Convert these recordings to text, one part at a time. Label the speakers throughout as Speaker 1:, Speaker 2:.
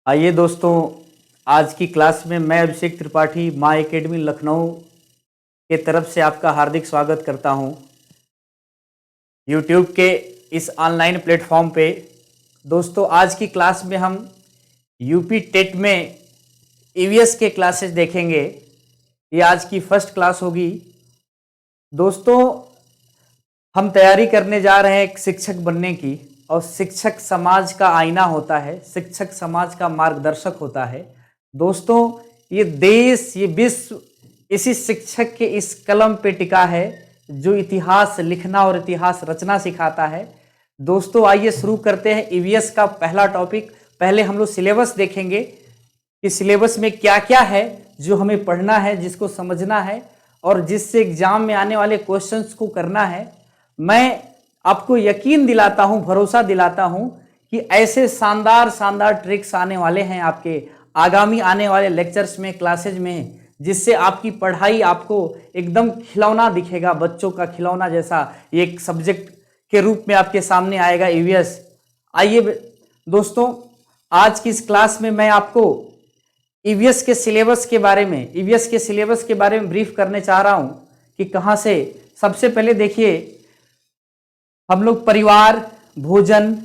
Speaker 1: आइए दोस्तों, आज की क्लास में मैं अभिषेक त्रिपाठी माँ एकेडमी लखनऊ के तरफ से आपका हार्दिक स्वागत करता हूं। यूट्यूब के इस ऑनलाइन प्लेटफॉर्म पे दोस्तों, आज की क्लास में हम यूपी टेट में ईवीएस के क्लासेस देखेंगे। ये आज की फर्स्ट क्लास होगी। दोस्तों, हम तैयारी करने जा रहे हैं एक शिक्षक बनने की, और शिक्षक समाज का आईना होता है, शिक्षक समाज का मार्गदर्शक होता है। दोस्तों, ये देश, ये विश्व इसी शिक्षक के इस कलम पे टिका है जो इतिहास लिखना और इतिहास रचना सिखाता है। दोस्तों, आइए शुरू करते हैं ईवीएस का पहला टॉपिक। पहले हम लोग सिलेबस देखेंगे कि सिलेबस में क्या क्या है जो हमें पढ़ना है, जिसको समझना है और जिससे एग्जाम में आने वाले क्वेश्चंस को करना है। मैं आपको यकीन दिलाता हूं, भरोसा दिलाता हूं कि ऐसे शानदार शानदार ट्रिक्स आने वाले हैं आपके आगामी आने वाले लेक्चर्स में, क्लासेज में, जिससे आपकी पढ़ाई आपको एकदम खिलौना दिखेगा, बच्चों का खिलौना जैसा एक सब्जेक्ट के रूप में आपके सामने आएगा ईवीएस। आइए दोस्तों, आज की इस क्लास में मैं आपको ईवीएस के सिलेबस के बारे में ब्रीफ करने चाह रहा हूं कि कहां से। सबसे पहले देखिए, हम लोग परिवार, भोजन,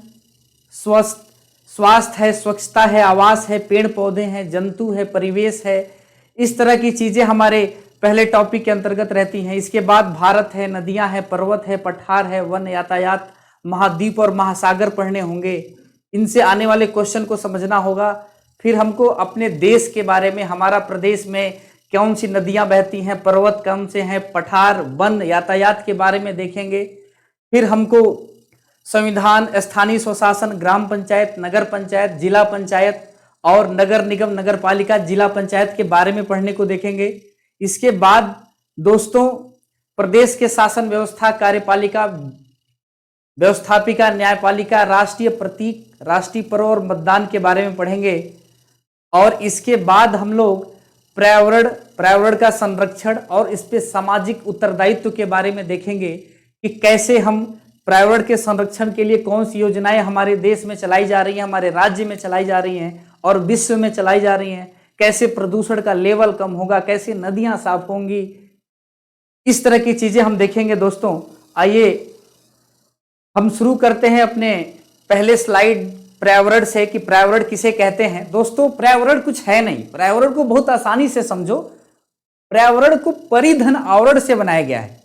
Speaker 1: स्वास्थ्य है, स्वच्छता है, आवास है, पेड़ पौधे हैं, जंतु है, परिवेश है, इस तरह की चीजें हमारे पहले टॉपिक के अंतर्गत रहती हैं। इसके बाद भारत है, नदियां है, पर्वत है, पठार है, वन, यातायात, महाद्वीप और महासागर पढ़ने होंगे। इनसे आने वाले क्वेश्चन को समझना होगा। फिर हमको अपने देश के बारे में, हमारा प्रदेश में कौन सी नदियां बहती हैं, पर्वत कौन से हैं, पठार, वन, यातायात के बारे में देखेंगे। फिर हमको संविधान, स्थानीय स्वशासन, ग्राम पंचायत, नगर पंचायत, जिला पंचायत और नगर निगम, नगर पालिका, जिला पंचायत के बारे में पढ़ने को देखेंगे। इसके बाद दोस्तों, प्रदेश के शासन व्यवस्था, कार्यपालिका, व्यवस्थापिका, न्यायपालिका, राष्ट्रीय प्रतीक, राष्ट्रीय पर्व और मतदान के बारे में पढ़ेंगे। और इसके बाद हम लोग पर्यावरण का संरक्षण और इस पे सामाजिक उत्तरदायित्व के बारे में देखेंगे कि कैसे हम पर्यावरण के संरक्षण के लिए कौन सी योजनाएं हमारे देश में चलाई जा रही हैं, हमारे राज्य में चलाई जा रही हैं और विश्व में चलाई जा रही हैं, कैसे प्रदूषण का लेवल कम होगा, कैसे नदियां साफ होंगी, इस तरह की चीजें हम देखेंगे। दोस्तों, आइए हम शुरू करते हैं अपने पहले स्लाइड पर्यावरण से कि पर्यावरण किसे कहते हैं। दोस्तों, पर्यावरण कुछ है नहीं, पर्यावरण को बहुत आसानी से समझो। पर्यावरण को परिधन आवरण से बनाया गया है।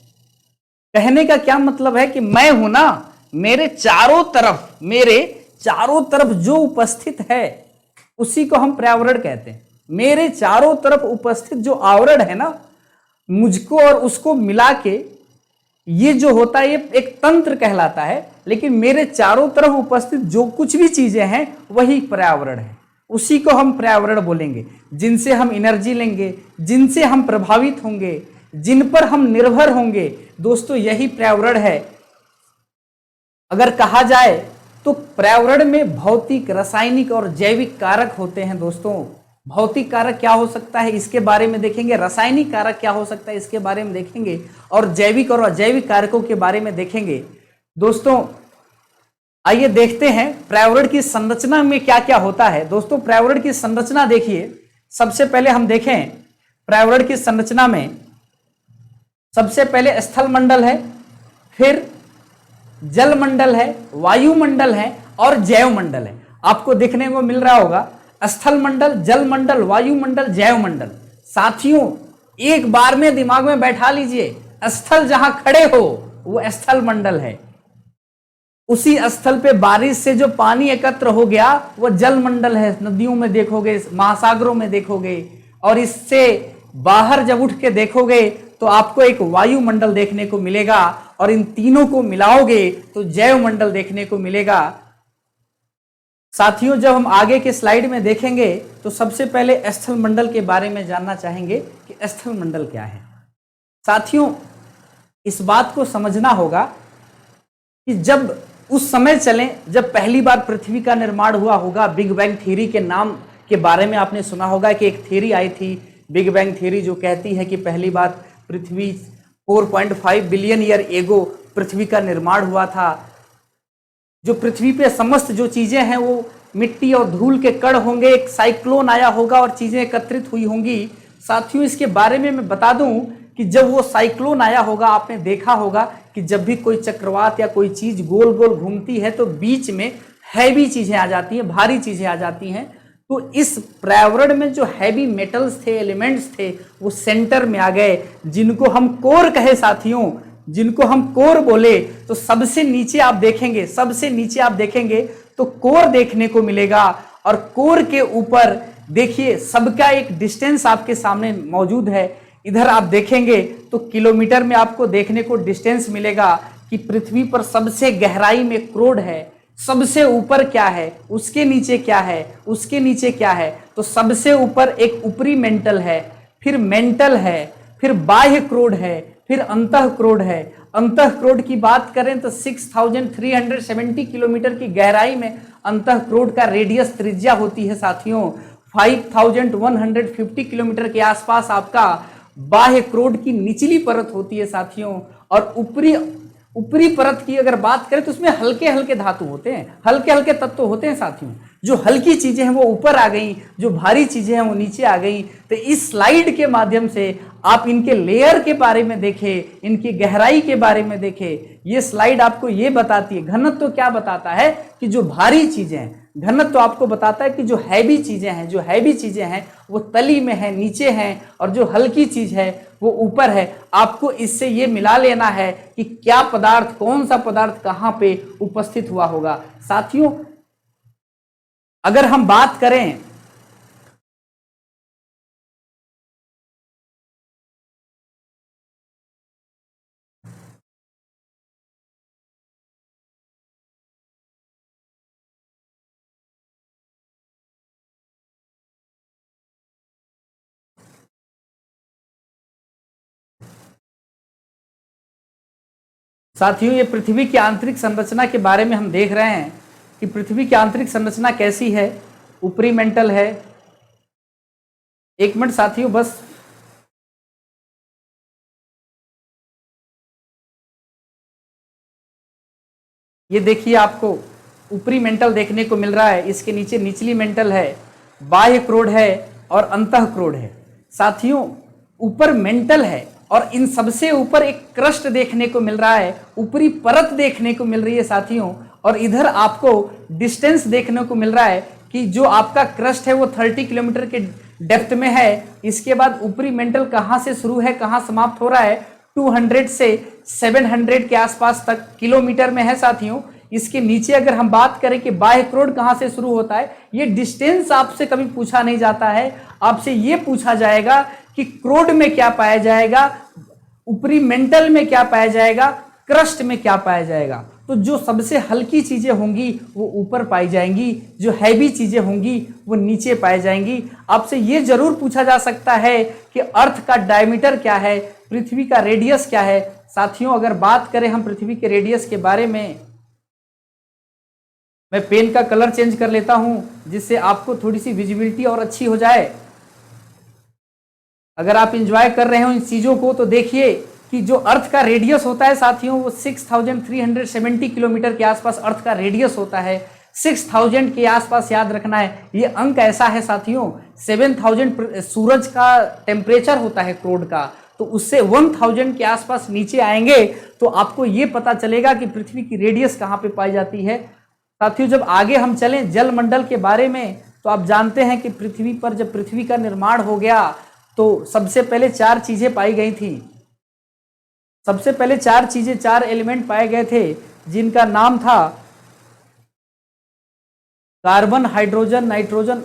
Speaker 1: कहने का क्या मतलब है कि मैं हूं ना, मेरे चारों तरफ जो उपस्थित है उसी को हम पर्यावरण कहते हैं। मेरे चारों तरफ उपस्थित जो आवरण है ना, मुझको और उसको मिला के ये जो होता है, ये एक तंत्र कहलाता है। लेकिन मेरे चारों तरफ उपस्थित जो कुछ भी चीजें हैं वही पर्यावरण है, उसी को हम पर्यावरण बोलेंगे। जिनसे हम एनर्जी लेंगे, जिनसे हम प्रभावित होंगे, जिन पर हम निर्भर होंगे, दोस्तों यही पर्यावरण है। अगर कहा जाए तो पर्यावरण में भौतिक, रासायनिक और जैविक कारक होते हैं। दोस्तों, भौतिक कारक क्या हो सकता है इसके बारे में देखेंगे, रासायनिक कारक क्या हो सकता है इसके बारे में देखेंगे, और जैविक और अजैविक कारकों के बारे में देखेंगे। दोस्तों, आइए देखते हैं पर्यावरण की संरचना में क्या क्या होता है। दोस्तों, पर्यावरण की संरचना देखिए। सबसे पहले हम देखें पर्यावरण की संरचना में, सबसे पहले स्थल मंडल है, फिर जल मंडल है, वायुमंडल है और जैव मंडल है। आपको देखने को मिल रहा होगा स्थल मंडल, जल मंडल, वायुमंडल, जैव मंडल। साथियों, एक बार में दिमाग में बैठा लीजिए, स्थल जहां खड़े हो वो स्थल मंडल है। उसी स्थल पे बारिश से जो पानी एकत्र हो गया वो जल मंडल है। नदियों में देखोगे, महासागरों में देखोगे, और इससे बाहर जब उठ के देखोगे तो आपको एक वायुमंडल देखने को मिलेगा, और इन तीनों को मिलाओगे तो जैव मंडल देखने को मिलेगा। साथियों, जब हम आगे के स्लाइड में देखेंगे तो सबसे पहले स्थल मंडल के बारे में जानना चाहेंगे कि स्थल मंडल क्या है। साथियों, इस बात को समझना होगा कि जब उस समय चलें जब पहली बार पृथ्वी का निर्माण हुआ होगा। बिग बैंग थ्योरी के नाम के बारे में आपने सुना होगा कि एक थ्योरी आई थी, बिग बैंग थ्योरी, जो कहती है कि पहली बार पृथ्वी 4.5 बिलियन ईयर एगो पृथ्वी का निर्माण हुआ था। जो पृथ्वी पे समस्त जो चीजें हैं वो मिट्टी और धूल के कण होंगे, एक साइक्लोन आया होगा और चीजें एकत्रित हुई होंगी। साथियों इसके बारे में मैं बता दूं कि जब वो साइक्लोन आया होगा, आपने देखा होगा कि जब भी कोई चक्रवात या कोई चीज गोल गोल घूमती है तो बीच में हैवी चीजें आ जाती हैं, भारी चीजें आ जाती हैं। तो इस पर्यावरण में जो हैवी मेटल्स थे, एलिमेंट्स थे, वो सेंटर में आ गए, जिनको हम कोर कहे साथियों, जिनको हम कोर बोले। तो सबसे नीचे आप देखेंगे, सबसे नीचे आप देखेंगे तो कोर देखने को मिलेगा, और कोर के ऊपर देखिए सबका एक डिस्टेंस आपके सामने मौजूद है। इधर आप देखेंगे तो किलोमीटर में आपको देखने को डिस्टेंस मिलेगा कि पृथ्वी पर सबसे गहराई में क्रोड है, सबसे ऊपर क्या है, उसके नीचे क्या है, उसके नीचे क्या है। तो सबसे ऊपर एक ऊपरी मेंटल है, फिर मेंटल है, फिर बाह्य क्रोड है, फिर अंतः क्रोड है। अंतः क्रोड की बात करें तो 6370 किलोमीटर की गहराई में अंतः क्रोड का रेडियस, त्रिज्या होती है साथियों। 5150 किलोमीटर के आसपास आपका बाह्य क्रोड की निचली परत होती है साथियों। और ऊपरी परत की अगर बात करें तो उसमें हल्के हल्के धातु होते हैं, हल्के हल्के तत्व होते हैं साथियों। जो हल्की चीजें हैं वो ऊपर आ गई, जो भारी चीजें हैं वो नीचे आ गई। तो इस स्लाइड के माध्यम से आप इनके लेयर के बारे में देखें, इनकी गहराई के बारे में देखें। ये स्लाइड आपको ये बताती है, घनत्व तो क्या बताता है कि जो भारी चीजें हैं, घनत्व तो आपको बताता है कि जो हैवी चीजें हैं, जो हैवी चीजें हैं वो तली में है, नीचे हैं, और जो हल्की चीज है वो ऊपर है। आपको इससे ये मिला लेना है कि क्या पदार्थ, कौन सा पदार्थ कहां पे उपस्थित हुआ होगा। साथियों अगर हम बात करें साथियों, ये पृथ्वी की आंतरिक संरचना के बारे में हम देख रहे हैं कि पृथ्वी की आंतरिक संरचना कैसी है। ऊपरी मेंटल है। एक मिनट साथियों, बस ये देखिए, आपको ऊपरी मेंटल देखने को मिल रहा है, इसके नीचे निचली मेंटल है, बाह्य क्रोड है और अंतः क्रोड है। साथियों ऊपर मेंटल है और इन सबसे ऊपर एक क्रस्ट देखने को मिल रहा है, ऊपरी परत देखने को मिल रही है साथियों। और इधर आपको डिस्टेंस देखने को मिल रहा है कि जो आपका क्रस्ट है वो 30 किलोमीटर के डेप्थ में है। इसके बाद ऊपरी मेंटल कहां से शुरू है, कहां समाप्त हो रहा है, 200 से 700 के आसपास तक किलोमीटर में है साथियों। इसके नीचे अगर हम बात करें कि बाह्य क्रोड कहां से शुरू होता है, ये डिस्टेंस आपसे कभी पूछा नहीं जाता है। आपसे ये पूछा जाएगा कि क्रोड में क्या पाया जाएगा, ऊपरी मेंटल में क्या पाया जाएगा, क्रस्ट में क्या पाया जाएगा। तो जो सबसे हल्की चीजें होंगी वो ऊपर पाई जाएंगी, जो हैवी चीजें होंगी वो नीचे पाई जाएंगी। आपसे ये जरूर पूछा जा सकता है कि अर्थ का डायमीटर क्या है, पृथ्वी का रेडियस क्या है। साथियों अगर बात करें हम पृथ्वी के रेडियस के बारे में, मैं पेन का कलर चेंज कर लेता हूं जिससे आपको थोड़ी सी विजिबिलिटी और अच्छी हो जाए। अगर आप इंजॉय कर रहे हो इन चीजों को तो देखिए कि जो अर्थ का रेडियस होता है साथियों वो 6370 किलोमीटर के आसपास अर्थ का रेडियस होता है। 6000 के आसपास याद रखना है। ये अंक ऐसा है साथियों, 7000 सूरज का टेम्परेचर होता है क्रोड का, तो उससे 1000 के आसपास नीचे आएंगे तो आपको ये पता चलेगा कि पृथ्वी की रेडियस कहाँ पे पाई जाती है। साथियों जब आगे हम चलें जल मंडल के बारे में, तो आप जानते हैं कि पृथ्वी पर जब पृथ्वी का निर्माण हो गया तो सबसे पहले 4 चीजें पाई गई थी। सबसे पहले 4 चीजें, 4 एलिमेंट पाए गए थे जिनका नाम था कार्बन, हाइड्रोजन, नाइट्रोजन,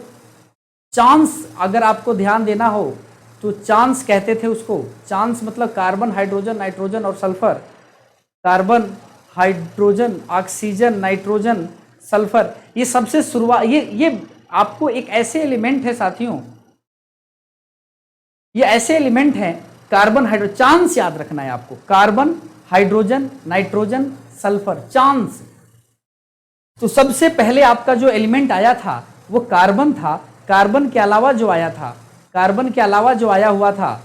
Speaker 1: चांस। अगर आपको ध्यान देना हो तो चांस कहते थे उसको। चांस मतलब कार्बन, हाइड्रोजन, नाइट्रोजन और sulphur. Carbon, hydrogen, oxygen, nitrogen, sulphur, ये सबसे शुरुआत, ये आपको एक ऐसे एलिमेंट है साथियों, ये ऐसे एलिमेंट हैं कार्बन, हाइड्रोजन, चांस याद रखना है आपको, carbon, hydrogen, nitrogen, sulphur, chance. तो सबसे पहले आपका जो एलिमेंट आया था वो कार्बन था। कार्बन के अलावा जो आया था, कार्बन के अलावा जो आया हुआ था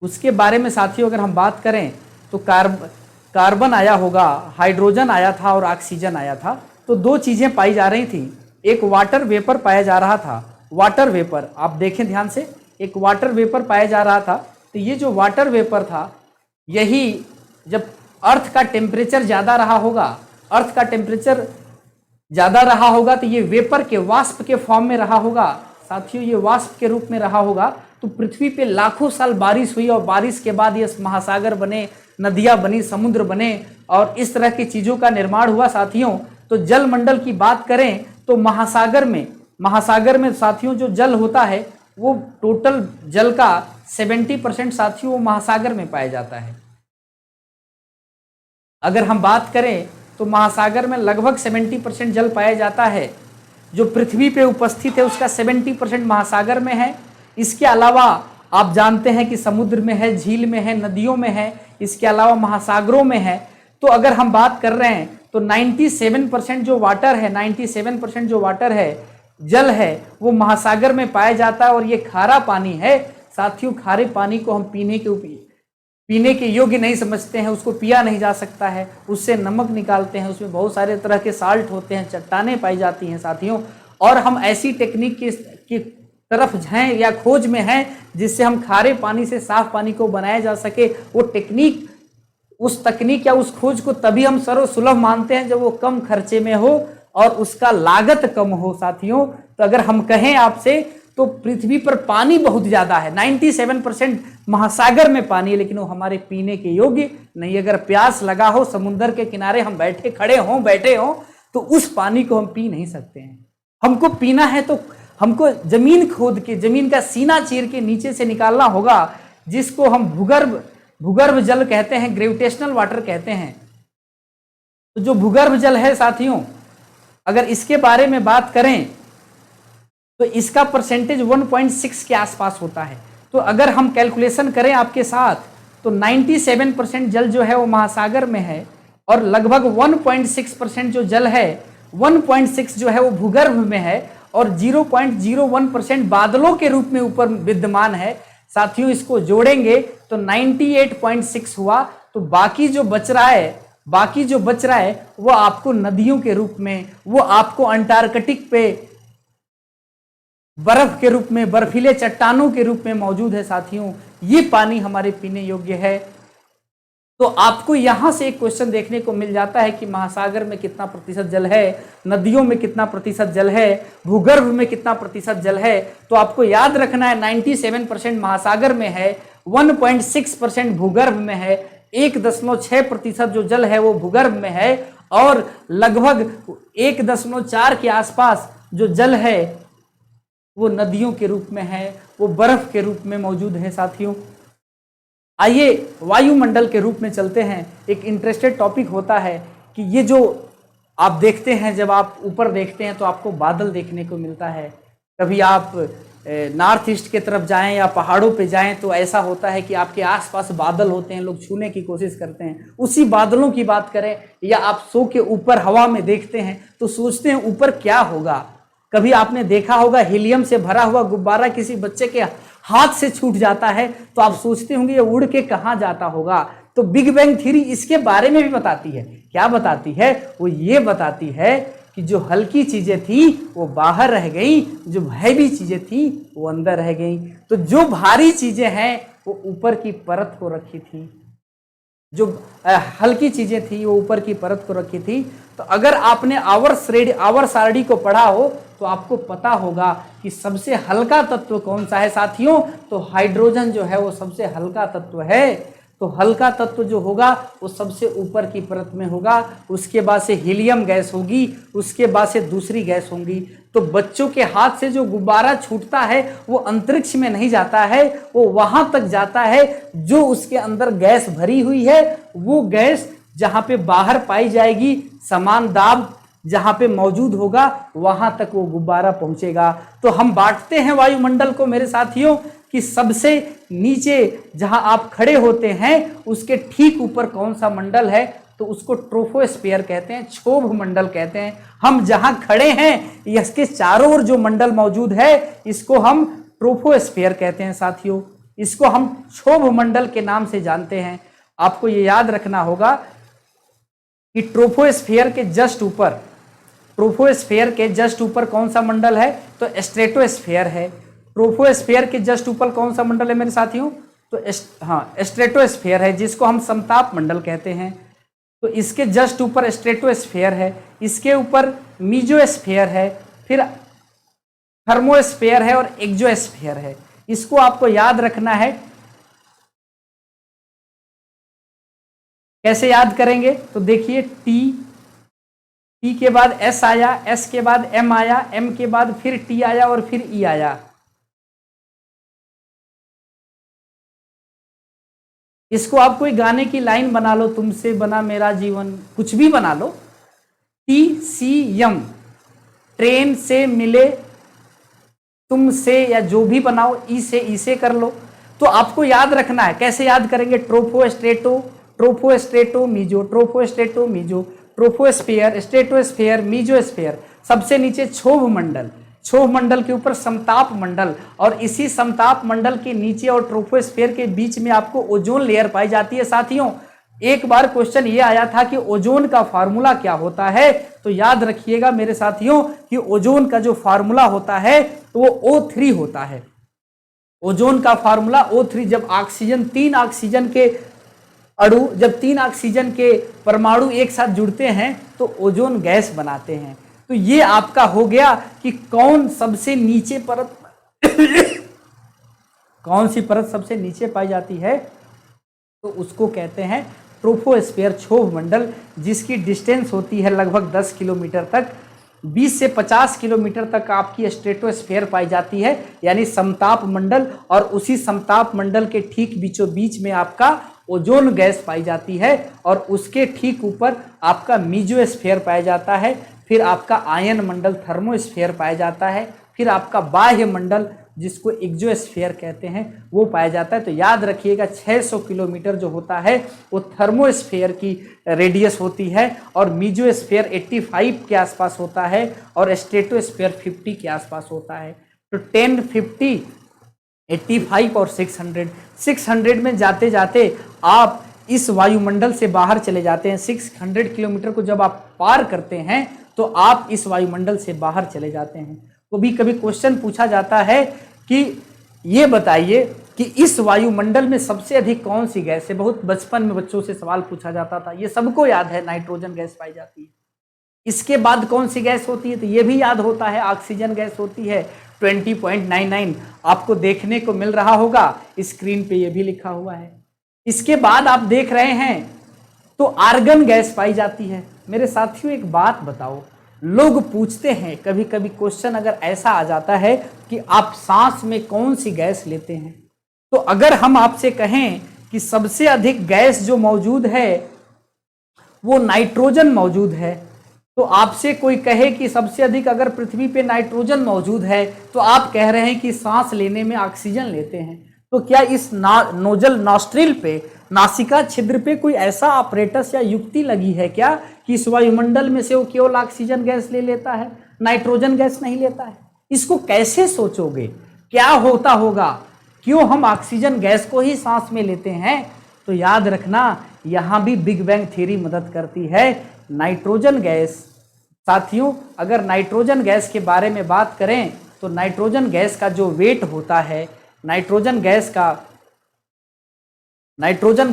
Speaker 1: उसके बारे में साथियों अगर हम बात करें तो कार्बन आया होगा, हाइड्रोजन आया था और ऑक्सीजन आया था। तो 2 चीजें पाई जा रही थी। एक वाटर वेपर पाया जा रहा था। वाटर वेपर, आप देखें ध्यान से, एक वाटर वेपर पाया जा रहा था। तो ये जो वाटर वेपर था, यही जब अर्थ का टेम्परेचर ज़्यादा रहा होगा, अर्थ का टेम्परेचर ज़्यादा रहा होगा, तो ये वेपर के वाष्प के फॉर्म में रहा होगा। साथियों, ये वाष्प के रूप में रहा होगा, तो पृथ्वी पे लाखों साल बारिश हुई और बारिश के बाद ये महासागर बने, नदियाँ बनी, समुद्र बने और इस तरह की चीज़ों का निर्माण हुआ। साथियों, तो जलमंडल की बात करें तो महासागर में साथियों जो जल होता है वो टोटल जल का 70% साथियों महासागर में पाया जाता है। अगर हम बात करें तो महासागर में लगभग 70% जल पाया जाता है। जो पृथ्वी पे उपस्थित है उसका 70% महासागर में है। इसके अलावा आप जानते हैं कि समुद्र में है, झील में है, नदियों में है, इसके अलावा महासागरों में है। तो अगर हम बात कर रहे हैं तो 97% जो वाटर है, 97% जो वाटर है, जल है, वो महासागर में पाया जाता है। और ये खारा पानी है साथियों। खारे पानी को हम पीने के योग्य नहीं समझते हैं, उसको पिया नहीं जा सकता है, उससे नमक निकालते हैं, उसमें बहुत सारे तरह के साल्ट होते हैं, चट्टानें पाई जाती हैं साथियों। और हम ऐसी टेक्निक की तरफ हैं या खोज में हैं जिससे हम खारे पानी से साफ पानी को बनाया जा सके। वो टेक्निक, उस तकनीक या उस खोज को तभी हम सर्वसुलभ मानते हैं जब वो कम खर्चे में हो और उसका लागत कम हो साथियों। तो अगर हम कहें आपसे तो पृथ्वी पर पानी बहुत ज्यादा है, 97% महासागर में पानी है, लेकिन वो हमारे पीने के योग्य नहीं। अगर प्यास लगा हो, समुद्र के किनारे हम बैठे हों तो उस पानी को हम पी नहीं सकते हैं। हमको पीना है तो हमको जमीन खोद के, जमीन का सीना चीर के नीचे से निकालना होगा, जिसको हम भूगर्भ जल कहते हैं, ग्रेविटेशनल वाटर कहते हैं। तो जो भूगर्भ जल है साथियों, अगर इसके बारे में बात करें तो इसका परसेंटेज 1.6 के आसपास होता है। तो अगर हम कैलकुलेशन करें आपके साथ तो 97% जल जो है वो महासागर में है और लगभग 1.6% जो जल है, 1.6 जो है वो भूगर्भ में है और 0.01% बादलों के रूप में ऊपर विद्यमान है। साथियों, इसको जोड़ेंगे तो 98.6 हुआ। तो बाकी जो बच रहा है वो आपको नदियों के रूप में, वो आपको अंटार्कटिक पे बर्फ के रूप में, बर्फीले चट्टानों के रूप में मौजूद है साथियों। ये पानी हमारे पीने योग्य है। तो आपको यहां से एक क्वेश्चन देखने को मिल जाता है कि महासागर में कितना प्रतिशत जल है, नदियों में कितना प्रतिशत जल है, भूगर्भ में कितना प्रतिशत जल है। तो आपको याद रखना है 97% महासागर में है, 1.6% भूगर्भ में है, 1.6% जो जल है वो भूगर्भ में है और लगभग 1.4 के आसपास जो जल है वो नदियों के रूप में है, वो बर्फ के रूप में मौजूद है साथियों। आइए वायुमंडल के रूप में चलते हैं। एक इंटरेस्टेड टॉपिक होता है कि ये जो आप देखते हैं, जब आप ऊपर देखते हैं तो आपको बादल देखने को मिलता है। कभी आप नॉर्थ ईस्ट के तरफ जाएं या पहाड़ों पे जाएं तो ऐसा होता है कि आपके आसपास बादल होते हैं, लोग छूने की कोशिश करते हैं। उसी बादलों की बात करें या आप सो के ऊपर हवा में देखते हैं तो सोचते हैं ऊपर क्या होगा। कभी आपने देखा होगा हीलियम से भरा हुआ गुब्बारा किसी बच्चे के हाथ से छूट जाता है तो आप सोचते होंगे ये उड़ के कहाँ जाता होगा। तो बिग बैंग थ्योरी इसके बारे में भी बताती है। क्या बताती है? वो ये बताती है कि जो हल्की चीजें थी वो बाहर रह गई, जो हैवी चीजें थी वो अंदर रह गई। तो जो भारी चीजें हैं वो ऊपर की परत को रखी थी, जो हल्की चीजें थी वो ऊपर की परत को रखी थी। तो अगर आपने आवर सारणी को पढ़ा हो तो आपको पता होगा कि सबसे हल्का तत्व कौन सा है साथियों। तो हाइड्रोजन जो है वो सबसे हल्का तत्व है। तो हल्का तत्व जो होगा वो सबसे ऊपर की परत में होगा, उसके बाद से हीलियम गैस होगी, उसके बाद से दूसरी गैस होंगी। तो बच्चों के हाथ से जो गुब्बारा छूटता है वो अंतरिक्ष में नहीं जाता है, वो वहां तक जाता है जो उसके अंदर गैस भरी हुई है। वो गैस जहां पे बाहर पाई जाएगी, समान दाब जहां पे मौजूद होगा, वहां तक वो गुब्बारा पहुंचेगा। तो हम बांटते हैं वायुमंडल को मेरे साथियों कि सबसे नीचे जहां आप खड़े होते हैं उसके ठीक ऊपर कौन सा मंडल है, तो उसको ट्रोपोस्फियर कहते हैं, क्षोभ मंडल कहते हैं। हम जहां खड़े हैं इसके चारों ओर जो मंडल मौजूद है इसको हम ट्रोपोस्फियर कहते हैं साथियों। इसको हम क्षोभ मंडल के नाम से जानते हैं। आपको ये याद रखना होगा कि ट्रोपोस्फियर के जस्ट ऊपर ट्रोपोस्फेयर के जस्ट ऊपर कौन सा मंडल है? तो स्ट्रेटोस्फेयर है। ट्रोपोस्फेयर के जस्ट ऊपर कौन सा मंडल है मेरे साथियों? तो स्ट्रेटोस्फेयर है, जिसको हम समताप मंडल कहते हैं। तो इसके जस्ट ऊपर स्ट्रेटोस्फेयर है, इसके ऊपर मीजोस्फेयर है, फिर थर्मोस्फेयर है और एक्सोस्फेयर है। इसको आपको याद रखना है। कैसे याद करेंगे? तो देखिए, टी के बाद एस आया, एस के बाद एम आया, एम के बाद फिर टी आया और फिर ई आया। इसको आप कोई गाने की लाइन बना लो, तुमसे बना मेरा जीवन, कुछ भी बना लो। TCM, ट्रेन से मिले तुमसे, या जो भी बनाओ, ई से इसे कर लो। तो आपको याद रखना है। कैसे याद करेंगे? ट्रोपोस्ट्रेटो, ट्रोपोस्ट्रेटो मीजो, ट्रोपोस्ट्रेटो मीजो, ट्रोपोस्फेयर, स्ट्रेटोस्फेयर, मीजोस्फेयर। सबसे नीचे क्षोभ मंडल, क्षोभ मंडल के ऊपर समताप मंडल, और इसी समताप मंडल के नीचे और ट्रोपोस्फेयर के बीच में आपको ओजोन लेयर पाई जाती है। साथियों, एक बार क्वेश्चन ये आया था कि ओजोन का फार्मूला क्या होता है, तो याद रखिएगा मेरे साथियों कि ओजोन का जो फार्मूला होता है तो वो O3 होता है। ओजोन का फार्मूला O3। जब ऑक्सीजन, तीन ऑक्सीजन के अणु, जब तीन ऑक्सीजन के परमाणु एक साथ जुड़ते हैं तो ओजोन गैस बनाते हैं। तो ये आपका हो गया कि कौन सबसे नीचे परत कौन सी परत सबसे नीचे पाई जाती है, तो उसको कहते हैं ट्रोपोस्फेयर, क्षोभ मंडल, जिसकी डिस्टेंस होती है लगभग 10 किलोमीटर तक। 20 से 50 किलोमीटर तक आपकी स्ट्रेटोस्फेयर पाई जाती है, यानी समताप मंडल, और उसी समताप मंडल के ठीक बीचों बीच में आपका ओजोन गैस पाई जाती है, और उसके ठीक ऊपर आपका मीजोस्फेयर पाया जाता है। फिर आपका आयन मंडल, थर्मोस्फेयर पाया जाता है। फिर आपका बाह्य मंडल, जिसको एक्सोस्फेयर कहते हैं, वो पाया जाता है। तो याद रखिएगा, 600 किलोमीटर जो होता है वो थर्मोस्फेयर की रेडियस होती है, और मीजोस्फेयर 85 के आसपास होता है, और स्ट्रेटोस्फेयर 50 के आसपास होता है। तो 10, 50, 85 और 600 में जाते जाते आप इस वायुमंडल से बाहर चले जाते हैं। 600 किलोमीटर को जब आप पार करते हैं तो आप इस वायुमंडल से बाहर चले जाते हैं। कभी कभी क्वेश्चन पूछा जाता है कि ये बताइए कि इस वायुमंडल में सबसे अधिक कौन सी गैस है। बहुत बचपन में बच्चों से सवाल पूछा जाता था, ये सबको याद है, नाइट्रोजन गैस पाई जाती है। इसके बाद कौन सी गैस होती है, तो ये भी याद होता है, ऑक्सीजन गैस होती है। 20.99 आपको देखने को मिल रहा होगा, स्क्रीन पे ये भी लिखा हुआ है। इसके बाद आप देख रहे हैं तो आर्गन गैस पाई जाती है। मेरे साथियों, एक बात बताओ, लोग पूछते हैं कभी कभी क्वेश्चन अगर ऐसा आ जाता है कि आप सांस में कौन सी गैस लेते हैं, तो अगर हम आपसे कहें कि सबसे अधिक गैस जो मौजूद है वो नाइट्रोजन मौजूद है, तो आपसे कोई कहे कि सबसे अधिक अगर पृथ्वी पे नाइट्रोजन मौजूद है, तो आप कह रहे हैं कि सांस लेने में ऑक्सीजन लेते हैं, तो क्या इस नोजल नॉस्ट्रिल पे, नासिका छिद्र पे कोई ऐसा ऑपरेटस या युक्ति लगी है क्या कि इस वायुमंडल में से वो केवल ऑक्सीजन गैस ले लेता है, नाइट्रोजन गैस नहीं लेता है? इसको कैसे सोचोगे, क्या होता होगा, क्यों हम ऑक्सीजन गैस को ही सांस में लेते हैं? तो याद रखना, यहां भी बिग बैंग थ्योरी मदद करती है। नाइट्रोजन गैस, साथियों, अगर नाइट्रोजन गैस के बारे में बात करें तो नाइट्रोजन गैस का जो वेट होता है, नाइट्रोजन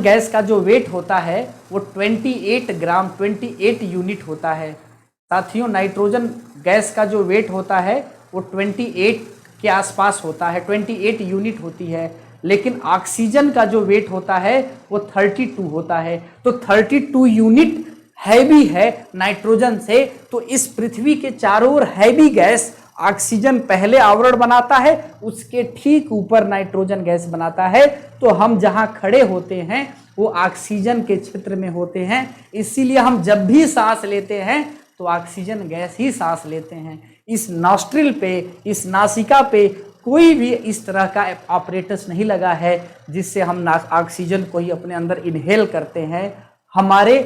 Speaker 1: गैस का जो वेट होता है वो 28 ग्राम, 28 यूनिट होता है। साथियों, नाइट्रोजन गैस का जो वेट होता है वो 28 के आसपास होता है, 28 यूनिट होती है। लेकिन ऑक्सीजन का जो वेट होता है वो 32 होता है। तो 32 यूनिट हैवी है नाइट्रोजन से। तो इस पृथ्वी के चारों ओर हैवी गैस ऑक्सीजन पहले आवरण बनाता है, उसके ठीक ऊपर नाइट्रोजन गैस बनाता है। तो हम जहां खड़े होते हैं वो ऑक्सीजन के क्षेत्र में होते हैं, इसीलिए हम जब भी सांस लेते हैं तो ऑक्सीजन गैस ही सांस लेते हैं। इस नॉस्ट्रिल पे, इस नासिका पे कोई भी इस तरह का ऑपरेटस नहीं लगा है जिससे हम ऑक्सीजन को ही अपने अंदर इनहेल करते हैं। हमारे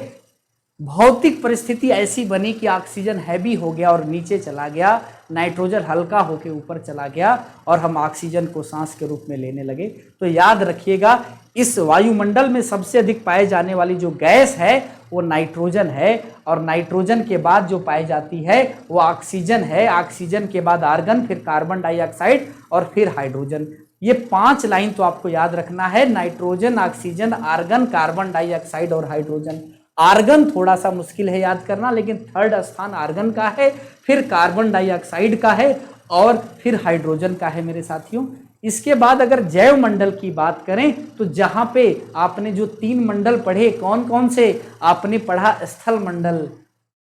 Speaker 1: भौतिक परिस्थिति ऐसी बनी कि ऑक्सीजन हैवी हो गया और नीचे चला गया, नाइट्रोजन हल्का होकर ऊपर चला गया और हम ऑक्सीजन को सांस के रूप में लेने लगे। तो याद रखिएगा, इस वायुमंडल में सबसे अधिक पाए जाने वाली जो गैस है वो नाइट्रोजन है, और नाइट्रोजन के बाद जो पाई जाती है वो ऑक्सीजन है। ऑक्सीजन के बाद आर्गन, फिर कार्बन डाइऑक्साइड और फिर हाइड्रोजन। ये 5 लाइन तो आपको याद रखना है, nitrogen, oxygen, argon, carbon dioxide और हाइड्रोजन। आर्गन थोड़ा सा मुश्किल है याद करना, लेकिन 3rd स्थान आर्गन का है, फिर कार्बन डाइऑक्साइड का है और फिर हाइड्रोजन का है मेरे साथियों। इसके बाद अगर जैव मंडल की बात करें तो जहां पे आपने जो 3 मंडल पढ़े, कौन कौन से आपने पढ़ा? स्थल मंडल,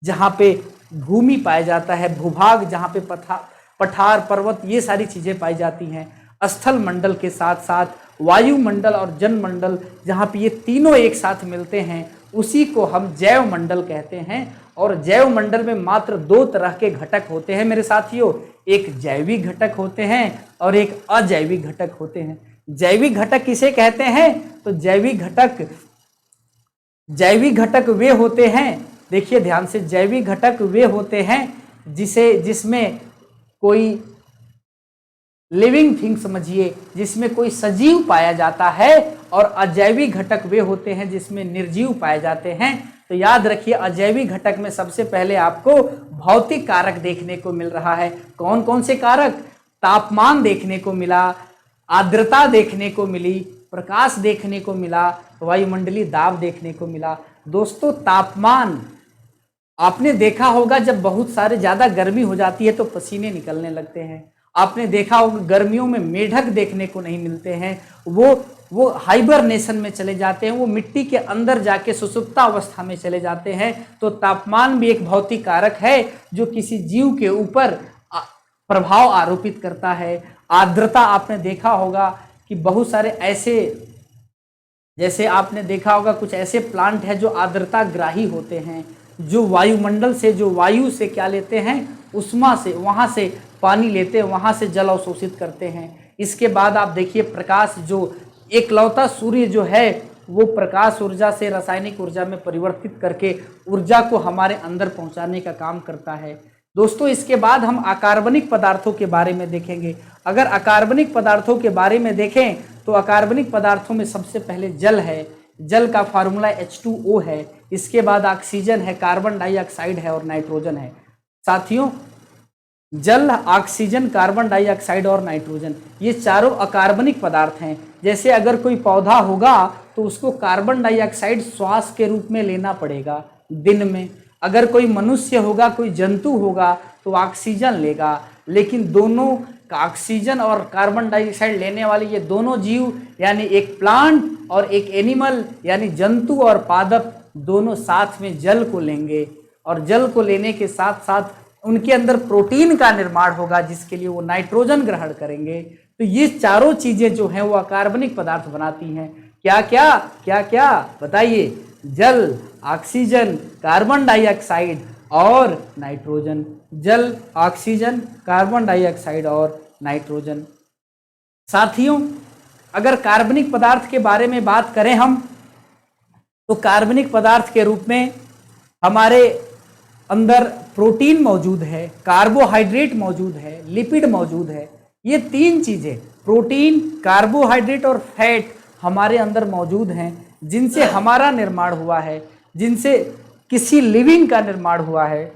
Speaker 1: जहां पे भूमि पाया जाता है, भूभाग जहां पे पठार, पर्वत, ये सारी चीजें पाई जाती हैं। स्थल मंडल के साथ साथ वायुमंडल और जन मंडल, जहां पे ये तीनों एक साथ मिलते हैं, उसी को हम जैव मंडल कहते हैं। और जैव मंडल में मात्र 2 तरह के घटक होते हैं मेरे साथियों, एक जैविक घटक होते हैं और एक अजैविक घटक होते हैं। जैविक घटक किसे कहते हैं? तो जैविक घटक वे होते हैं, देखिए ध्यान से, जैविक घटक वे होते हैं जिसमें कोई लिविंग थिंग समझिए, जिसमें कोई सजीव पाया जाता है, और अजैविक घटक वे होते हैं जिसमें निर्जीव पाए जाते हैं। तो याद रखिए, अजैविक घटक में सबसे पहले आपको भौतिक कारक देखने को मिल रहा है। कौन कौन से कारक? तापमान देखने को मिला, आर्द्रता देखने को मिली, प्रकाश देखने को मिला, वायुमंडलीय दाब देखने को मिला। दोस्तों, तापमान आपने देखा होगा, जब बहुत सारे ज्यादा गर्मी हो जाती है तो पसीने निकलने लगते हैं। आपने देखा होगा गर्मियों में मेढक देखने को नहीं मिलते हैं, वो हाइबरनेशन में चले जाते हैं, वो मिट्टी के अंदर जाके सुषुप्ता अवस्था में चले जाते हैं। तो तापमान भी एक भौतिक कारक है जो किसी जीव के ऊपर प्रभाव आरोपित करता है। आर्द्रता आपने देखा होगा कि बहुत सारे ऐसे, जैसे आपने देखा होगा कुछ ऐसे प्लांट है जो आर्द्रता ग्राही होते हैं, जो वायुमंडल से, जो वायु से क्या लेते हैं? उष्मा से, वहाँ से पानी लेते हैं, वहाँ से जल अवशोषित करते हैं। इसके बाद आप देखिए प्रकाश, जो एकलौता सूर्य जो है वो प्रकाश ऊर्जा से रासायनिक ऊर्जा में परिवर्तित करके ऊर्जा को हमारे अंदर पहुंचाने का काम करता है। दोस्तों, इसके बाद हम अकार्बनिक पदार्थों के बारे में देखेंगे। अगर अकार्बनिक पदार्थों के बारे में देखें तो अकार्बनिक पदार्थों में सबसे पहले जल है, जल का फार्मूला H2O है। इसके बाद ऑक्सीजन है, कार्बन डाइऑक्साइड है और नाइट्रोजन है। साथियों, जल, ऑक्सीजन, कार्बन डाइऑक्साइड और नाइट्रोजन, ये चारों अकार्बनिक पदार्थ हैं। जैसे अगर कोई पौधा होगा तो उसको कार्बन डाइऑक्साइड श्वास के रूप में लेना पड़ेगा दिन में। अगर कोई मनुष्य होगा, कोई जंतु होगा तो ऑक्सीजन लेगा। लेकिन दोनों ऑक्सीजन और कार्बन डाइऑक्साइड लेने वाले ये दोनों जीव, यानी एक प्लांट और एक एनिमल, यानी जंतु और पादप, दोनों साथ में जल को लेंगे। और जल को लेने के साथ साथ उनके अंदर प्रोटीन का निर्माण होगा, जिसके लिए वो नाइट्रोजन ग्रहण करेंगे। तो ये चारों चीजें जो हैं वो अकार्बनिक पदार्थ बनाती हैं। क्या क्या बताइए? जल, ऑक्सीजन, कार्बन डाइऑक्साइड और नाइट्रोजन। जल, ऑक्सीजन, कार्बन डाइऑक्साइड और नाइट्रोजन। साथियों, अगर कार्बनिक पदार्थ के बारे में बात करें हम, तो कार्बनिक पदार्थ के रूप में हमारे अंदर प्रोटीन मौजूद है, कार्बोहाइड्रेट मौजूद है, लिपिड मौजूद है। ये 3 चीजें, प्रोटीन, कार्बोहाइड्रेट और फैट, हमारे अंदर मौजूद हैं, जिनसे हमारा निर्माण हुआ है, जिनसे किसी लिविंग का निर्माण हुआ है।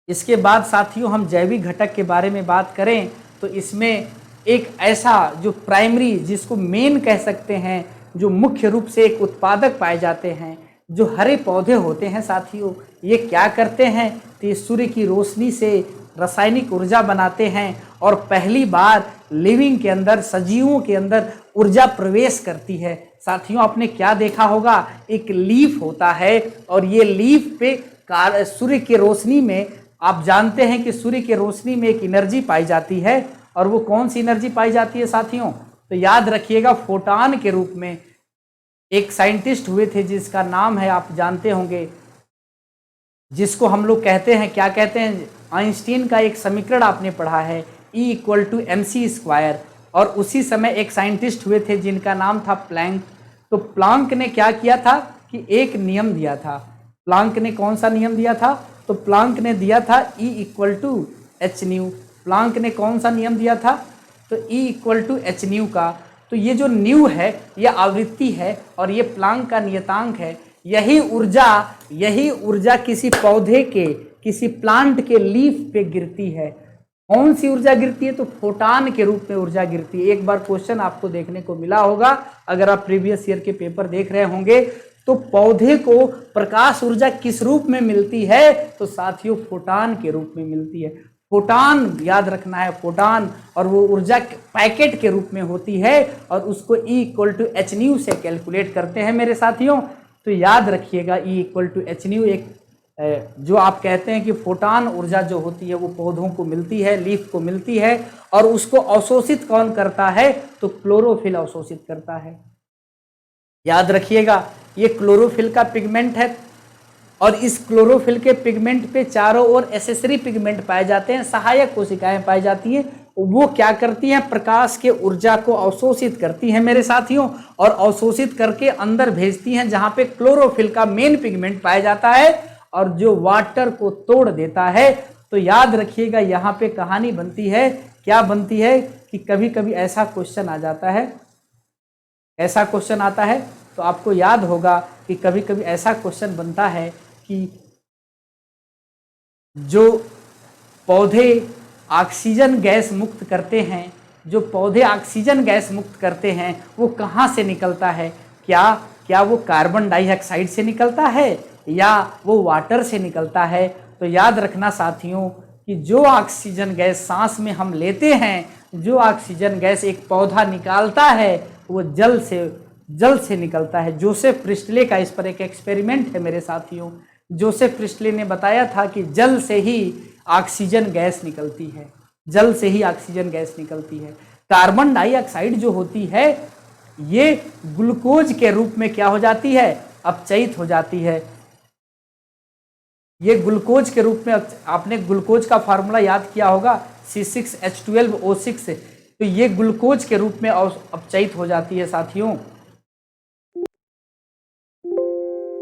Speaker 1: इसके बाद साथियों, हम जैविक घटक के बारे में बात करें तो इसमें एक ऐसा जो प्राइमरी, जिसको मेन कह सकते हैं, जो मुख्य रूप से एक उत्पादक पाए जाते हैं, जो हरे पौधे होते हैं साथियों, ये क्या करते हैं? तो ये सूर्य की रोशनी से रासायनिक ऊर्जा बनाते हैं और पहली बार लिविंग के अंदर, सजीवों के अंदर ऊर्जा प्रवेश करती है। साथियों, आपने क्या देखा होगा? एक लीफ होता है और ये लीफ पे सूर्य की रोशनी में, आप जानते हैं कि सूर्य की रोशनी में एक एनर्जी पाई जाती है, और वो कौन सी एनर्जी पाई जाती है साथियों? तो याद रखिएगा, फोटॉन के रूप में एक साइंटिस्ट हुए थे जिसका नाम है, आप जानते होंगे, जिसको हम लोग कहते हैं, क्या कहते हैं? आइंस्टीन का एक समीकरण आपने पढ़ा है, E=mc²। और उसी समय एक साइंटिस्ट हुए थे जिनका नाम था प्लैंक। तो प्लैंक ने क्या किया था कि एक नियम दिया था प्लांक ने कौन सा नियम दिया था? तो प्लांक ने दिया था E equal to h nu. Planck ने कौन सा नियम दिया था? तो E equal to h nu का। तो ये जो न्यू है यह आवृत्ति है और ये प्लांक का नियतांक है। यही ऊर्जा किसी पौधे के, किसी प्लांट के लीफ पे गिरती है। कौन सी ऊर्जा गिरती है? तो फोटान के रूप में ऊर्जा गिरती है। एक बार क्वेश्चन आपको देखने को मिला होगा, अगर आप प्रीवियस ईयर के पेपर देख रहे होंगे, तो पौधे को प्रकाश ऊर्जा किस रूप में मिलती है? तो साथियों फोटान के रूप में मिलती है। फोटान याद रखना है, फोटान, और वो ऊर्जा पैकेट के रूप में होती है और उसको E equal to h nu से कैलकुलेट करते हैं मेरे साथियों। तो याद रखिएगा E equal to h nu एक जो आप कहते हैं कि फोटान ऊर्जा जो होती है वो पौधों को मिलती है, लीफ को मिलती है, और उसको अवशोषित कौन करता है? तो क्लोरोफिल अवशोषित करता है। याद रखिएगा ये क्लोरोफिल का पिगमेंट है और इस क्लोरोफिल के पिगमेंट पे चारों ओर एसेसरी पिगमेंट पाए जाते हैं, सहायक कोशिकाएं पाई जाती हैं। वो क्या करती हैं? प्रकाश के ऊर्जा को अवशोषित करती हैं मेरे साथियों, और अवशोषित करके अंदर भेजती हैं जहां पे क्लोरोफिल का मेन पिगमेंट पाया जाता है और जो वाटर को तोड़ देता है। तो याद रखिएगा यहाँ पे कहानी बनती है, क्या बनती है कि कभी कभी ऐसा क्वेश्चन आ जाता है, ऐसा क्वेश्चन आता है, तो आपको याद होगा कि कभी कभी ऐसा क्वेश्चन बनता है कि जो पौधे ऑक्सीजन गैस मुक्त करते हैं, जो पौधे ऑक्सीजन गैस मुक्त करते हैं वो कहाँ से निकलता है? क्या वो कार्बन डाइऑक्साइड से निकलता है या वो वाटर से निकलता है? तो याद रखना साथियों कि जो ऑक्सीजन गैस सांस में हम लेते हैं, जो ऑक्सीजन गैस एक पौधा निकालता है, वो जल से निकलता है। जोसेफ प्रिस्टले का इस पर एक एक्सपेरिमेंट है मेरे साथियों। जोसेफ प्रिस्टले ने बताया था कि जल से ही ऑक्सीजन गैस निकलती है, जल से ही ऑक्सीजन गैस निकलती है। कार्बन डाइऑक्साइड जो होती है ये ग्लूकोज के रूप में क्या हो जाती है? अपचयित हो जाती है। ये ग्लूकोज के रूप में, आपने ग्लूकोज का फार्मूला याद किया होगा C6H12O6, तो ये ग्लूकोज के रूप में अपचयित हो जाती है साथियों।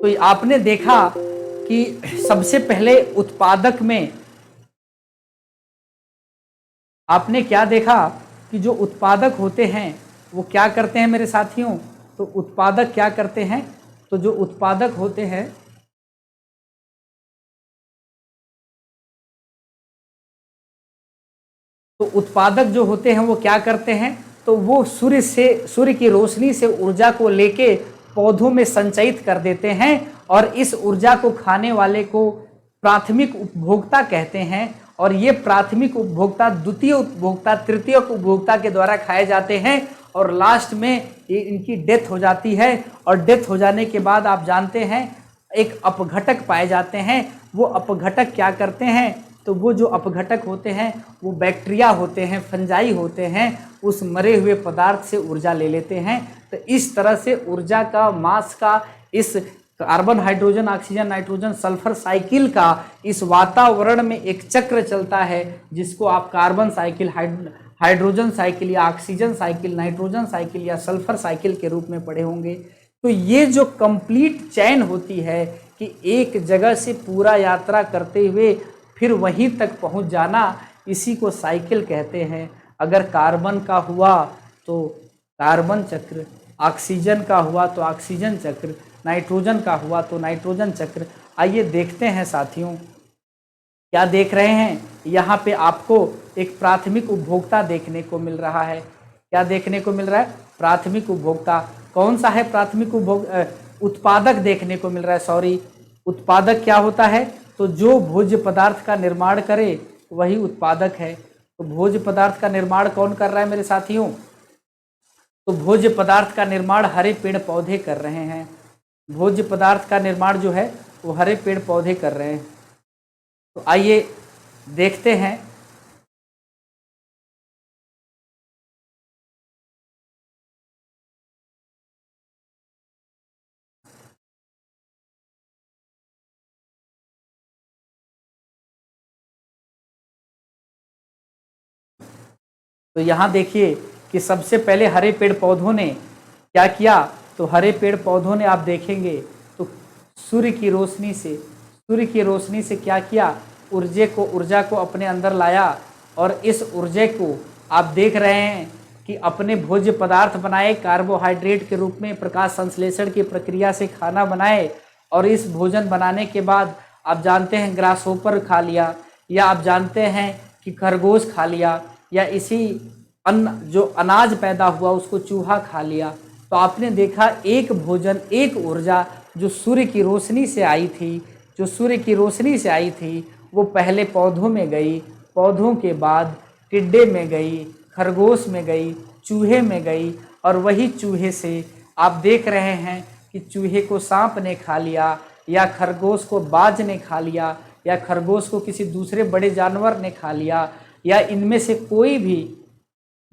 Speaker 1: तो आपने देखा कि सबसे पहले उत्पादक में आपने क्या देखा कि जो उत्पादक होते हैं वो क्या करते हैं मेरे साथियों? तो उत्पादक क्या करते हैं? तो जो उत्पादक होते हैं तो उत्पादक जो होते हैं वो क्या करते हैं? तो वो सूर्य की रोशनी से ऊर्जा को लेके पौधों में संचयित कर देते हैं और इस ऊर्जा को खाने वाले को प्राथमिक उपभोक्ता कहते हैं। और ये प्राथमिक उपभोक्ता द्वितीय उपभोक्ता, तृतीय उपभोक्ता के द्वारा खाए जाते हैं और लास्ट में ये इनकी डेथ हो जाती है। और डेथ हो जाने के बाद आप जानते हैं एक अपघटक पाए जाते हैं। वो अपघटक क्या करते हैं? तो वो जो अपघटक होते हैं वो बैक्टीरिया होते हैं, फंजाई होते हैं, उस मरे हुए पदार्थ से ऊर्जा ले लेते हैं। तो इस तरह से ऊर्जा का, मास का, इस carbon hydrogen oxygen nitrogen sulphur cycle का इस वातावरण में एक चक्र चलता है जिसको आप कार्बन साइकिल, हाइड्रोजन साइकिल या ऑक्सीजन साइकिल, नाइट्रोजन साइकिल या सल्फर साइकिल के रूप में पढ़े होंगे। तो ये जो कंप्लीट चैन होती है कि एक जगह से पूरा यात्रा करते हुए फिर वहीं तक पहुंच जाना, इसी को साइकिल कहते हैं। अगर कार्बन का हुआ तो कार्बन चक्र, ऑक्सीजन का हुआ तो ऑक्सीजन चक्र, नाइट्रोजन का हुआ तो नाइट्रोजन चक्र। आइए देखते हैं साथियों, क्या देख रहे हैं? यहाँ पे आपको एक प्राथमिक उपभोक्ता देखने को मिल रहा है। क्या देखने को मिल रहा है? प्राथमिक उपभोक्ता। कौन सा है प्राथमिक उत्पादक देखने को मिल रहा है, सॉरी। उत्पादक क्या होता है? तो जो भोज्य पदार्थ का निर्माण करे वही उत्पादक है। तो भोज्य पदार्थ का निर्माण कौन कर रहा है मेरे साथियों? तो भोज्य पदार्थ का निर्माण हरे पेड़ पौधे कर रहे हैं। भोज्य पदार्थ का निर्माण जो है वो हरे पेड़ पौधे कर रहे हैं। तो आइए देखते हैं। तो यहाँ देखिए कि सबसे पहले हरे पेड़ पौधों ने क्या किया? तो हरे पेड़ पौधों ने आप देखेंगे तो सूर्य की रोशनी से, सूर्य की रोशनी से क्या किया, ऊर्जा को अपने अंदर लाया और इस ऊर्जा को आप देख रहे हैं कि अपने भोज्य पदार्थ बनाए, कार्बोहाइड्रेट के रूप में प्रकाश संश्लेषण की प्रक्रिया से खाना बनाए और इस भोजन बनाने के बाद आप जानते हैं ग्रासहोपर खा लिया, या आप जानते हैं कि खरगोश खा लिया, या इसी अन्न जो अनाज पैदा हुआ उसको चूहा खा लिया। तो आपने देखा एक भोजन, एक ऊर्जा जो सूर्य की रोशनी से आई थी, जो सूर्य की रोशनी से आई थी, वो पहले पौधों में गई, पौधों के बाद टिड्डे में गई, खरगोश में गई, चूहे में गई, और वही चूहे से आप देख रहे हैं कि चूहे को सांप ने खा लिया, या खरगोश को बाज ने खा लिया, या खरगोश को किसी दूसरे बड़े जानवर ने खा लिया, या इनमें से कोई भी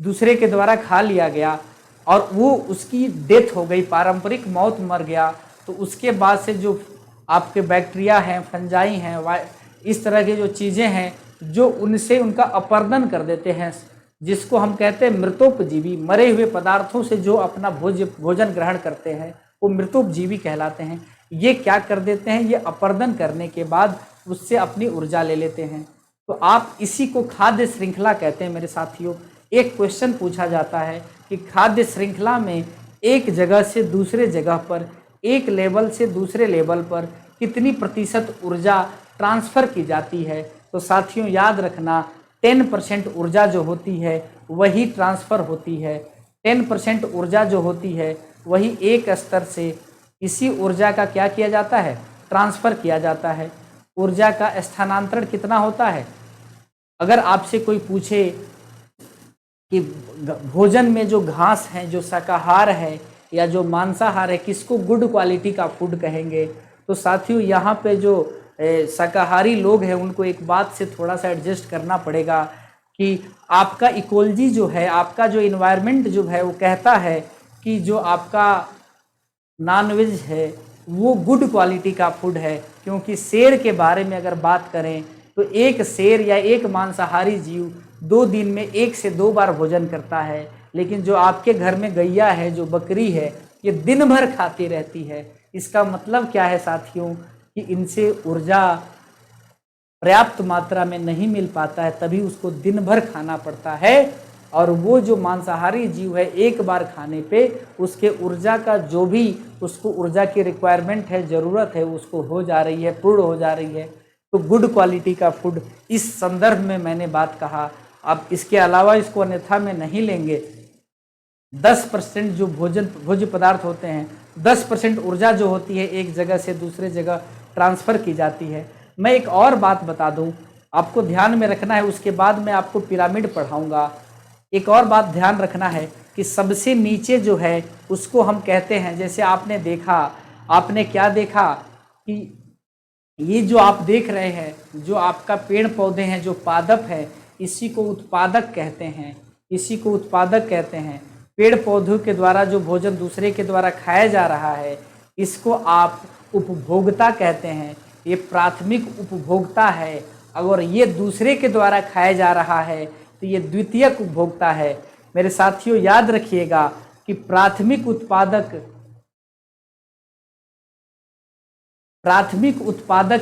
Speaker 1: दूसरे के द्वारा खा लिया गया और वो उसकी डेथ हो गई, पारंपरिक मौत, मर गया। तो उसके बाद से जो आपके बैक्टीरिया हैं, फंजाई हैं, इस तरह की जो चीज़ें हैं जो उनसे उनका अपरदन कर देते हैं, जिसको हम कहते हैं मृतोपजीवी, मरे हुए पदार्थों से जो अपना भोजन ग्रहण करते हैं वो मृतोपजीवी कहलाते हैं। ये क्या कर देते हैं, ये अपरदन करने के बाद उससे अपनी ऊर्जा ले लेते हैं। तो आप इसी को खाद्य श्रृंखला कहते हैं मेरे साथियों। एक क्वेश्चन पूछा जाता है कि खाद्य श्रृंखला में एक जगह से दूसरे जगह पर, एक लेवल से दूसरे लेवल पर कितनी प्रतिशत ऊर्जा ट्रांसफ़र की जाती है। तो साथियों याद रखना 10% ऊर्जा जो होती है वही ट्रांसफ़र होती है। 10% ऊर्जा जो होती है वही एक स्तर से इसी ऊर्जा का क्या किया जाता है, ट्रांसफ़र किया जाता है। ऊर्जा का स्थानांतरण कितना होता है? अगर आपसे कोई पूछे कि भोजन में जो घास है, जो शाकाहार है या जो मांसाहार है, किसको गुड क्वालिटी का फूड कहेंगे, तो साथियों यहाँ पे जो शाकाहारी लोग हैं उनको एक बात से थोड़ा सा एडजस्ट करना पड़ेगा कि आपका इकोलॉजी जो है, आपका जो इन्वायरमेंट जो है वो कहता है कि जो आपका नॉनवेज है वो गुड क्वालिटी का फूड है। क्योंकि शेर के बारे में अगर बात करें तो एक शेर या एक मांसाहारी जीव 2 दिन में 1 से 2 बार भोजन करता है, लेकिन जो आपके घर में गैया है, जो बकरी है, ये दिन भर खाती रहती है। इसका मतलब क्या है साथियों कि इनसे ऊर्जा पर्याप्त मात्रा में नहीं मिल पाता है, तभी उसको दिन भर खाना पड़ता है। और वो जो मांसाहारी जीव है एक बार खाने पे उसके ऊर्जा का जो भी उसको ऊर्जा की रिक्वायरमेंट है, ज़रूरत है, उसको हो जा रही है, पूर्ण हो जा रही है। तो गुड क्वालिटी का फूड इस संदर्भ में मैंने बात कहा। अब इसके अलावा इसको अन्यथा में नहीं लेंगे। 10% जो भोज्य पदार्थ होते हैं, 10% ऊर्जा जो होती है एक जगह से दूसरे जगह ट्रांसफ़र की जाती है। मैं एक और बात बता दूं, आपको ध्यान में रखना है, उसके बाद मैं आपको पिरामिड पढ़ाऊंगा। एक और बात ध्यान रखना है कि सबसे नीचे जो है उसको हम कहते हैं, जैसे आपने देखा, आपने क्या देखा कि ये जो आप देख रहे हैं, जो आपका पेड़ पौधे हैं, जो पादप है, इसी को उत्पादक कहते हैं, इसी को उत्पादक कहते हैं। पेड़ पौधों के द्वारा जो भोजन दूसरे के द्वारा खाया जा रहा है इसको आप उपभोक्ता कहते हैं। ये प्राथमिक उपभोक्ता है। अगर ये दूसरे के द्वारा खाया जा रहा है तो ये द्वितीयक उपभोक्ता है। मेरे साथियों याद रखिएगा कि प्राथमिक उत्पादक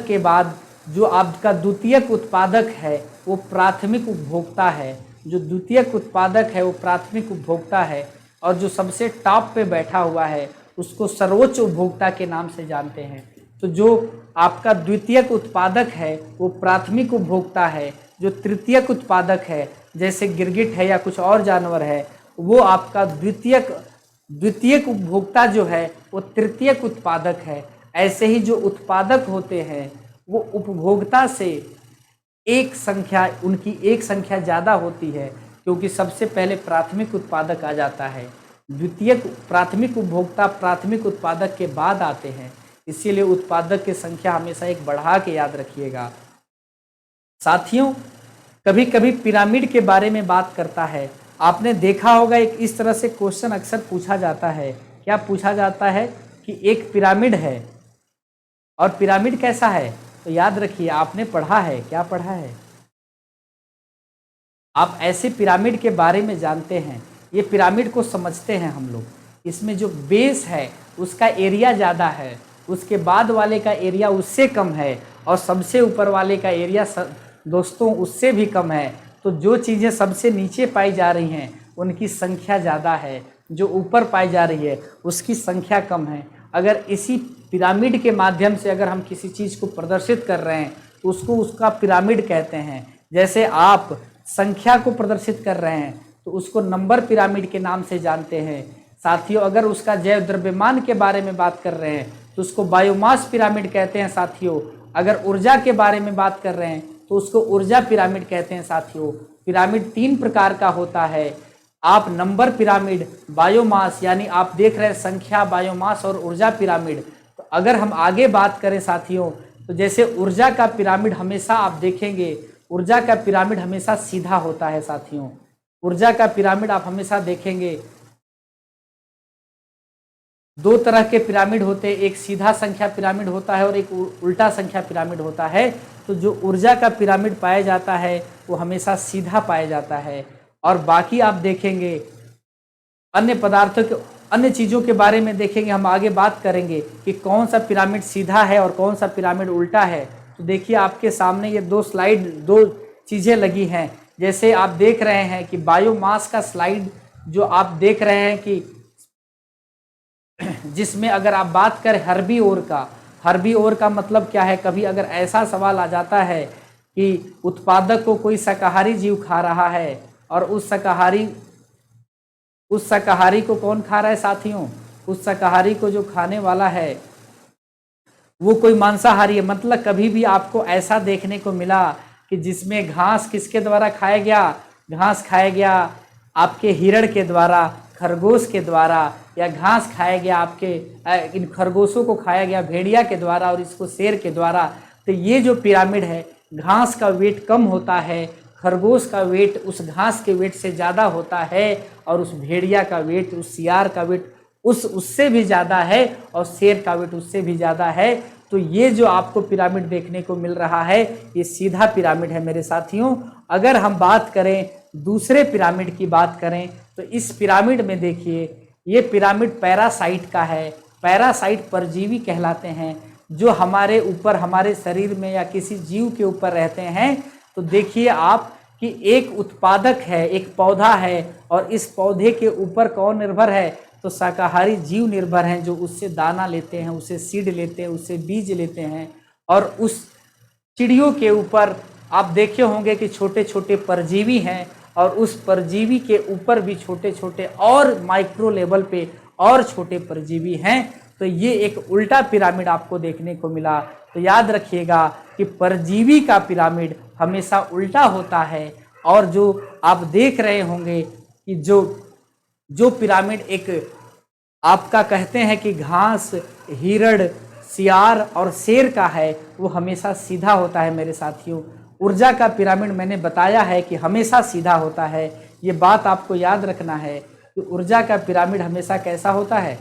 Speaker 1: के बाद जो आपका द्वितीयक उत्पादक है वो प्राथमिक उपभोक्ता है। जो द्वितीयक उत्पादक है वो प्राथमिक उपभोक्ता है, और जो सबसे टॉप पे बैठा हुआ है उसको सर्वोच्च उपभोक्ता के नाम से जानते हैं। तो जो आपका द्वितीयक उत्पादक है वो प्राथमिक उपभोक्ता है। जो तृतीयक उत्पादक है, जैसे गिरगिट है या कुछ और जानवर है, वो आपका द्वितीयक उपभोक्ता जो है वो तृतीयक उत्पादक है। ऐसे ही जो उत्पादक होते हैं वो उपभोक्ता से उनकी एक संख्या ज़्यादा होती है, क्योंकि सबसे पहले प्राथमिक उत्पादक आ जाता है। प्राथमिक उपभोक्ता प्राथमिक उत्पादक के बाद आते हैं, इसीलिए उत्पादक की संख्या हमेशा एक बढ़ा के याद रखिएगा। साथियों कभी कभी पिरामिड के बारे में बात करता है, आपने देखा होगा एक इस तरह से क्वेश्चन अक्सर पूछा जाता है। क्या पूछा जाता है कि एक पिरामिड है और पिरामिड कैसा है, तो याद रखिए आपने पढ़ा है, क्या पढ़ा है, आप ऐसे पिरामिड के बारे में जानते हैं। ये पिरामिड को समझते हैं हम लोग। इसमें जो बेस है उसका एरिया ज़्यादा है उसके बाद वाले का एरिया उससे कम है और सबसे ऊपर वाले का एरिया दोस्तों उससे भी कम है। तो जो चीज़ें सबसे नीचे पाई जा रही हैं उनकी संख्या ज़्यादा है, जो ऊपर पाई जा रही है उसकी संख्या कम है। अगर इसी पिरामिड के माध्यम से अगर हम किसी चीज़ को प्रदर्शित कर रहे हैं तो उसको उसका पिरामिड कहते हैं। जैसे आप संख्या को प्रदर्शित कर रहे हैं तो उसको नंबर पिरामिड के नाम से जानते हैं। साथियों, अगर उसका जैव द्रव्यमान के बारे में बात कर रहे हैं तो उसको बायोमास पिरामिड कहते हैं। साथियों, अगर ऊर्जा के बारे में बात कर रहे हैं तो उसको ऊर्जा पिरामिड कहते हैं। साथियों, पिरामिड 3 प्रकार का होता है। आप नंबर पिरामिड, बायोमास यानी आप देख रहे हैं संख्या, बायोमास और ऊर्जा पिरामिड। तो अगर हम आगे बात करें साथियों, तो जैसे ऊर्जा का पिरामिड हमेशा आप देखेंगे, ऊर्जा का पिरामिड हमेशा सीधा होता है। साथियों, ऊर्जा का पिरामिड आप हमेशा देखेंगे 2 तरह के पिरामिड होते हैं, एक सीधा संख्या पिरामिड होता है और एक उल्टा संख्या पिरामिड होता है। तो जो ऊर्जा का पिरामिड पाया जाता है वो हमेशा सीधा पाया जाता है। और बाकी आप देखेंगे अन्य पदार्थों के, अन्य चीज़ों के बारे में देखेंगे, हम आगे बात करेंगे कि कौन सा पिरामिड सीधा है और कौन सा पिरामिड उल्टा है। तो देखिए आपके सामने ये 2 स्लाइड, 2 चीज़ें लगी हैं। जैसे आप देख रहे हैं कि बायोमास का स्लाइड जो आप देख रहे हैं कि जिसमें अगर आप बात करें हर्बीओर का मतलब क्या है। कभी अगर ऐसा सवाल आ जाता है कि उत्पादक को कोई शाकाहारी जीव खा रहा है और उस शाकाहारी को कौन खा रहा है साथियों, उस शाकाहारी को जो खाने वाला है वो कोई मांसाहारी है। मतलब कभी भी आपको ऐसा देखने को मिला कि जिसमें घास किसके द्वारा खाया गया, घास खाया गया आपके हिरण के द्वारा, खरगोश के द्वारा, या घास खाया गया आपके इन खरगोशों को खाया गया भेड़िया के द्वारा और इसको शेर के द्वारा। तो ये जो पिरामिड है, घास का वेट कम होता है, खरगोश का वेट उस घास के वेट से ज़्यादा होता है और उस भेड़िया का वेट, उस सियार का वेट उससे भी ज़्यादा है और शेर का वेट उससे भी ज़्यादा है। तो ये जो आपको पिरामिड देखने को मिल रहा है ये सीधा पिरामिड है मेरे साथियों। अगर हम बात करें दूसरे पिरामिड की बात करें तो इस पिरामिड में देखिए, ये पिरामिड पैरासाइट का है। पैरासाइट परजीवी कहलाते हैं जो हमारे ऊपर, हमारे शरीर में या किसी जीव के ऊपर रहते हैं। तो देखिए आप कि एक उत्पादक है, एक पौधा है और इस पौधे के ऊपर कौन निर्भर है, तो शाकाहारी जीव निर्भर हैं जो उससे दाना लेते हैं, उससे सीड लेते हैं, उससे बीज लेते हैं। और उस चिड़ियों के ऊपर आप देखे होंगे कि छोटे छोटे परजीवी हैं और उस परजीवी के ऊपर भी छोटे छोटे और माइक्रो लेवल पे और छोटे परजीवी हैं। तो ये एक उल्टा पिरामिड आपको देखने को मिला। तो याद रखिएगा कि परजीवी का पिरामिड हमेशा उल्टा होता है। और जो आप देख रहे होंगे कि जो पिरामिड एक आपका कहते हैं कि घास, हिरण, सियार और शेर का है वो हमेशा सीधा होता है मेरे साथियों। ऊर्जा का पिरामिड मैंने बताया है कि हमेशा सीधा होता है। ये बात आपको याद रखना है कि ऊर्जा का पिरामिड हमेशा कैसा होता है।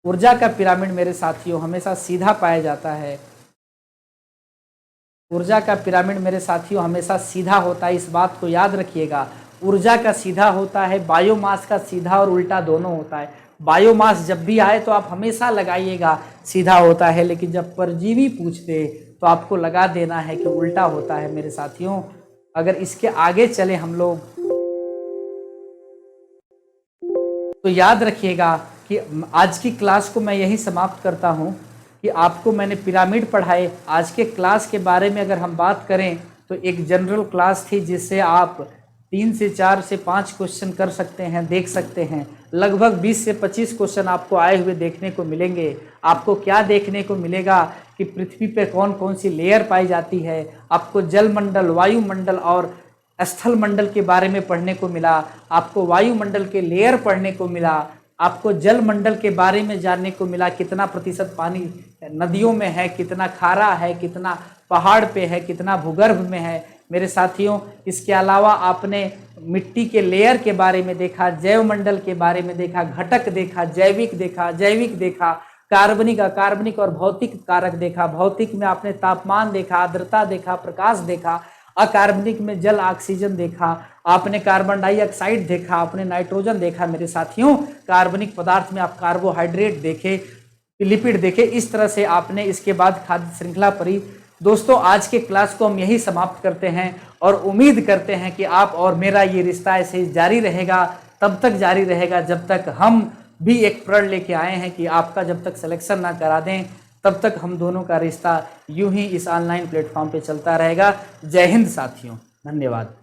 Speaker 1: ऊर्जा का पिरामिड मेरे साथियों हमेशा सीधा पाया जाता है। ऊर्जा का पिरामिड मेरे साथियों हमेशा सीधा होता है, इस बात को याद रखिएगा। ऊर्जा का सीधा होता है, बायोमास का सीधा और उल्टा दोनों होता है। बायोमास जब भी आए तो आप हमेशा लगाइएगा सीधा होता है, लेकिन जब परजीवी पूछते तो आपको लगा देना है कि उल्टा होता है मेरे साथियों। अगर इसके आगे चले हम लोग तो याद रखिएगा कि आज की क्लास को मैं यही समाप्त करता हूं कि आपको मैंने पिरामिड पढ़ाए। आज के क्लास के बारे में अगर हम बात करें तो एक जनरल क्लास थी जिससे आप 3 से 4 से 5 क्वेश्चन कर सकते हैं, देख सकते हैं। लगभग 20 से 25 क्वेश्चन आपको आए हुए देखने को मिलेंगे। आपको क्या देखने को मिलेगा कि पृथ्वी पे कौन कौन सी लेयर पाई जाती है। आपको जलमंडल, वायुमंडल और स्थल मंडल के बारे में पढ़ने को मिला। आपको वायुमंडल के लेयर पढ़ने को मिला। आपको जल मंडल के बारे में जानने को मिला, कितना प्रतिशत पानी नदियों में है, कितना खारा है, कितना पहाड़ पे है, कितना भूगर्भ में है मेरे साथियों। इसके अलावा आपने मिट्टी के लेयर के बारे में देखा, जैव मंडल के बारे में देखा, घटक देखा, जैविक देखा, कार्बनिक और भौतिक कारक देखा। भौतिक में आपने तापमान देखा, आर्द्रता देखा, प्रकाश देखा। अकार्बनिक में जल, ऑक्सीजन देखा। आपने कार्बन डाइऑक्साइड देखा, आपने नाइट्रोजन देखा मेरे साथियों। कार्बनिक पदार्थ में आप कार्बोहाइड्रेट देखे। लिपिड देखे। इस तरह से आपने इसके बाद खाद्य श्रृंखला पढ़ी। दोस्तों आज के क्लास को हम यही समाप्त करते हैं और उम्मीद करते हैं कि आप और मेरा ये रिश्ता ऐसे जारी रहेगा, तब तक जारी रहेगा जब तक हम भी एक प्रण लेके आए हैं कि आपका जब तक सिलेक्शन ना करा दें तब तक हम दोनों का रिश्ता यूं ही इस ऑनलाइन प्लेटफॉर्म पे चलता रहेगा। जय हिंद साथियों, धन्यवाद।